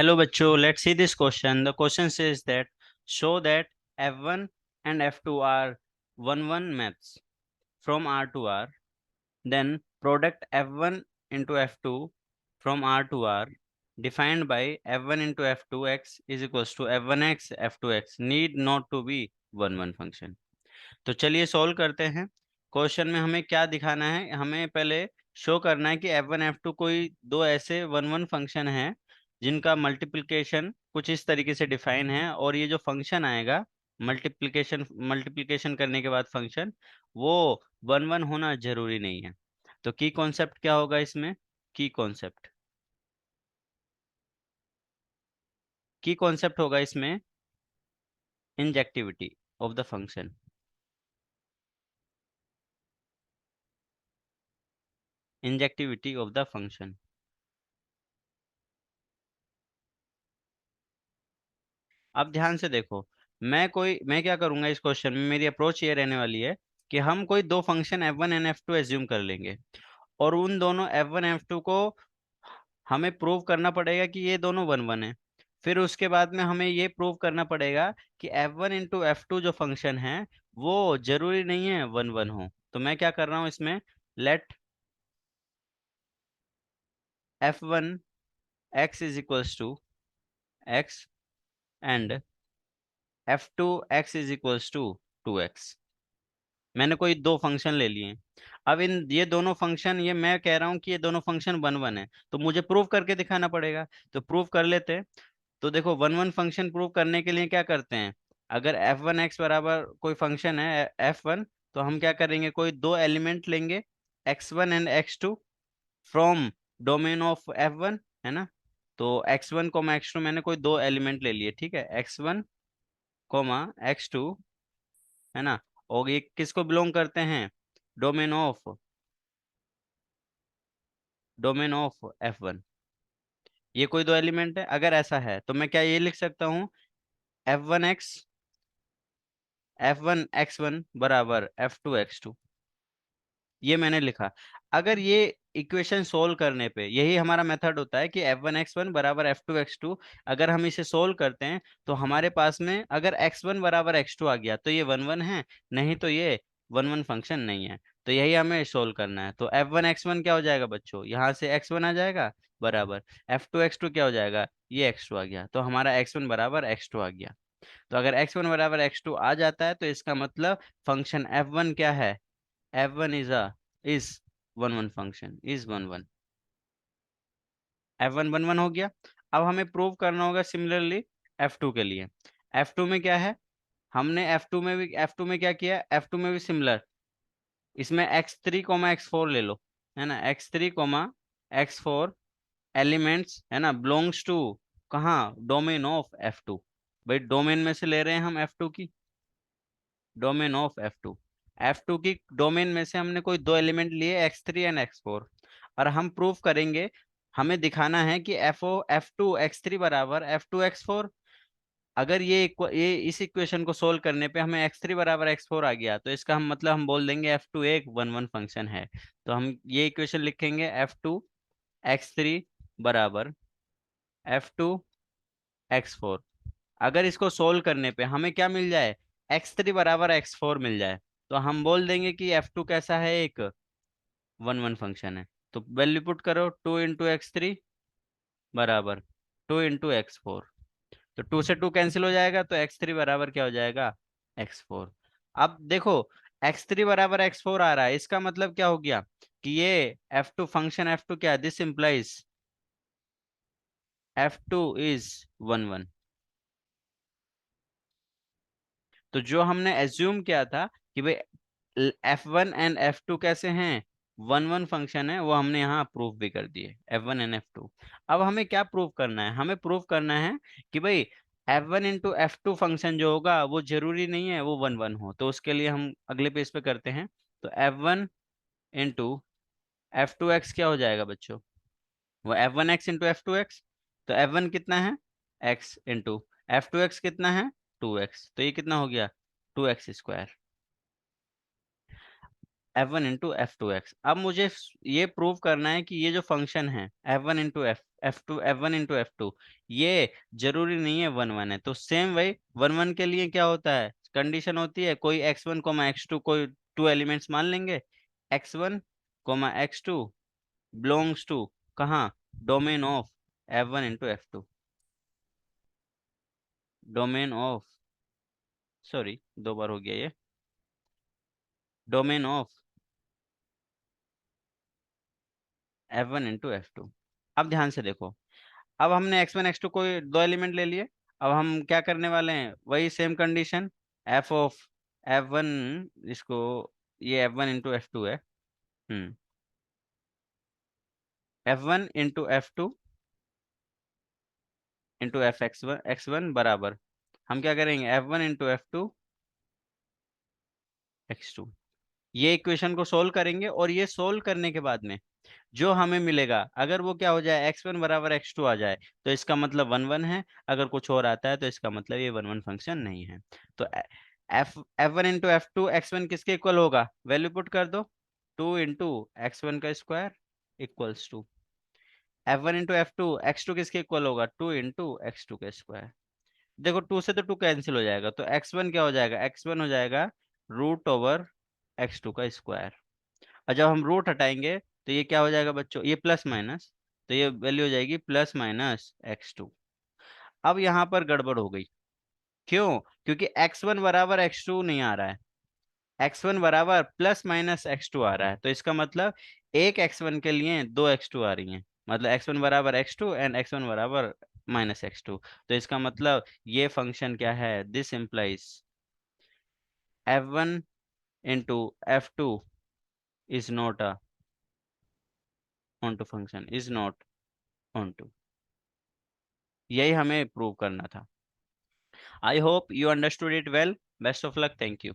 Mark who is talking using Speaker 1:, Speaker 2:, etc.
Speaker 1: Hello bachcho, let's see this question. The question says that show that F1 and F2 are 1 maps from R to R. Then product F1 into F2 from R to R defined by F1 into F2x is equals to F1x F2x need not to be 1 function. तो चलिए solve करते हैं। Question में हमें क्या दिखाना है, हमें पहले शो करना है कि F1 F2 कोई दो ऐसे 1 फंक्शन है जिनका मल्टीप्लिकेशन कुछ इस तरीके से डिफाइन है, और ये जो फंक्शन आएगा मल्टीप्लिकेशन मल्टीप्लिकेशन करने के बाद फंक्शन वो 1 होना जरूरी नहीं है। तो की कॉन्सेप्ट क्या होगा इसमें? की कॉन्सेप्ट की कॉन्सेप्ट होगा इसमें injectivity of the function. Injectivity of the function. अब ध्यान से देखो, मैं क्या करूंगा इस क्वेश्चन में, मेरी अप्रोच ये रहने वाली है कि हम कोई दो function F1 and F2 assume कर लेंगे, और उन दोनों F1 F2 को हमें प्रूव करना पड़ेगा कि ये दोनों 1 है। फिर उसके बाद में हमें ये प्रूव करना पड़ेगा कि F1 इंटू F2 जो फंक्शन है वो जरूरी नहीं है 1 हो। तो मैं क्या कर रहा हूँ इसमें, let F1 x is equals to x and F2 x is equals to 2x। मैंने कोई दो फंक्शन ले लिए। अब इन ये दोनों फंक्शन, ये मैं कह रहा हूँ कि ये दोनों फंक्शन 1 है, तो मुझे प्रूव करके दिखाना पड़ेगा। तो प्रूव कर लेते हैं। तो देखो 1 फंक्शन प्रूव करने के लिए क्या करते हैं, अगर F1x बराबर कोई फंक्शन है F1, तो हम क्या करेंगे, कोई दो एलिमेंट लेंगे x1 and x2 from domain of F1, है ना। तो x1 कोमा x2 मैंने कोई दो एलिमेंट ले लिए, ठीक है, x1 कोमा x2, है ना। और ये किसको बिलोंग करते हैं, domain of domain of F1। ये कोई दो एलिमेंट है, अगर ऐसा है तो मैं क्या ये लिख सकता हूँ, F1 x 1 बराबर F2 x 2। ये मैंने लिखा। अगर ये इक्वेशन सोल्व करने पे, यही हमारा मेथड होता है कि F1 x 1 बराबर F2 x 2, अगर हम इसे सोल्व करते हैं तो हमारे पास में अगर x1 बराबर x2 आ गया तो ये 1 है, नहीं तो ये 1 फंक्शन नहीं है। तो यही हमें सोल्व करना है। तो F1 x 1 क्या हो जाएगा बच्चों, यहाँ से x1 आ जाएगा बराबर F2 x 2 क्या हो जाएगा, ये x2 आ गया, तो हमारा x1 बराबर x2 आ गया। तो अगर x1 बराबर x2 आ जाता है तो इसका मतलब फंक्शन F1 क्या है, F1 is 1 function, is 1। F1 हो गया। अब हमें प्रूव करना होगा सिमिलरली F2 के लिए। F2 में क्या है, हमने F2 में क्या किया, F2 में भी सिमिलर, इसमें x3 x4 ले लो, है ना, x3 x4 एलिमेंट्स, है ना, बिलोंग्स टू कहाँ, डोमेन ऑफ F2। भाई डोमेन में से ले रहे हैं हम F2 की, डोमेन ऑफ F2 की डोमेन में से हमने कोई दो एलिमेंट लिए x3 एंड x4, और हम प्रूव करेंगे, हमें दिखाना है कि F2 x3 बराबर F2 x4। अगर ये इस इक्वेशन को सोल्व करने पे हमें x3 बराबर x4 आ गया, तो इसका हम मतलब हम बोल देंगे F2 एक 1 फंक्शन है। तो हम ये इक्वेशन लिखेंगे F2 x3 बराबर F2 x4। अगर इसको सोल्व करने पे हमें क्या मिल जाए, x3 बराबर x4 मिल जाए, तो हम बोल देंगे कि F2 कैसा है, एक 1 फंक्शन है। तो वैल्यू पुट करो, 2 इंटू x3 बराबर 2 इंटू x4। तो 2 से 2 कैंसिल हो जाएगा, तो x3 बराबर क्या हो जाएगा, x4। अब देखो x3 बराबर x4 आ रहा है, इसका मतलब क्या हो गया कि ये F2 फंक्शन, F2 क्या, दिस इंप्लाइज F2 इज 1। तो जो हमने एज्यूम किया था कि भाई F1 एंड F2 कैसे हैं, 1 फंक्शन है, वो हमने यहाँ प्रूव भी कर दिए, F1 एंड F2। अब हमें क्या प्रूव करना है, हमें प्रूव करना है कि भाई F1 इंटू F2 फंक्शन जो होगा वो जरूरी नहीं है वो 1 हो। तो उसके लिए हम अगले पेज पे करते हैं। तो F1 इंटू F2x क्या हो जाएगा बच्चों, वो F1x इंटू F2x। तो F1 कितना है, x इंटू F2x कितना है, 2x, तो ये कितना हो गया, 2x square. F1 into F2x। अब मुझे ये प्रूव करना है कि ये जो फंक्शन है F1 into F1 into F2, ये जरूरी नहीं है 1 1 है, तो सेम वही 1 1 के लिए क्या होता है, कंडीशन होती है कोई x1, x2, कोई टू एलिमेंट्स मान लेंगे, x1, x2 बिलोंग्स टू कहाँ, domain of F1 into F2, domain of, sorry 2 बार हो गया ये, domain of F1 into F2। अब ध्यान से देखो, अब हमने x1 x2 कोई 2 एलिमेंट ले लिए, अब हम क्या करने वाले हैं, वही same condition, f of F1, इसको, ये F1 इंटू F2 है, F1 into F2 into F x one बराबर, हम क्या करेंगे, F1 इंटू F2 x2, ये इक्वेशन को सोल्व करेंगे, और ये सोल्व करने के बाद में जो हमें मिलेगा, अगर वो क्या हो जाए, x1 बराबर x2 आ जाए, तो इसका मतलब 1 1 है, अगर कुछ और आता है तो इसका मतलब ये 1 1 फंक्शन नहीं है। तो F1 इंटू F2 x1 किसके इक्वल होगा, वैल्यू पुट कर दो, 2 इंटू x1 का square equals to F1 into F2 x2 किसके इक्वल होगा, 2 इंटू x2 का स्क्वायर। देखो 2 से तो 2 कैंसिल हो जाएगा, तो x1 क्या हो जाएगा, x1 हो जाएगा √x2 का स्क्वायर, और जब हम रूट हटाएंगे तो ये क्या हो जाएगा बच्चों, ये प्लस माइनस, तो ये वैल्यू हो जाएगी +-x2। अब यहाँ पर गड़बड़ हो गई, क्यों, क्योंकि x1 बराबर x2 नहीं आ रहा है, x1 बराबर +-x2 आ रहा है, तो इसका मतलब एक x1 के लिए 2 x2 आ रही हैं, मतलब x1 बराबर x2 एंड x1 बराबर -x2, तो इसका मतलब ये फंक्शन क्या है, this implies F1 into F2 is not a onto function, is not onto, यही हमें प्रूव करना था। I hope you understood it well, best of luck, thank you.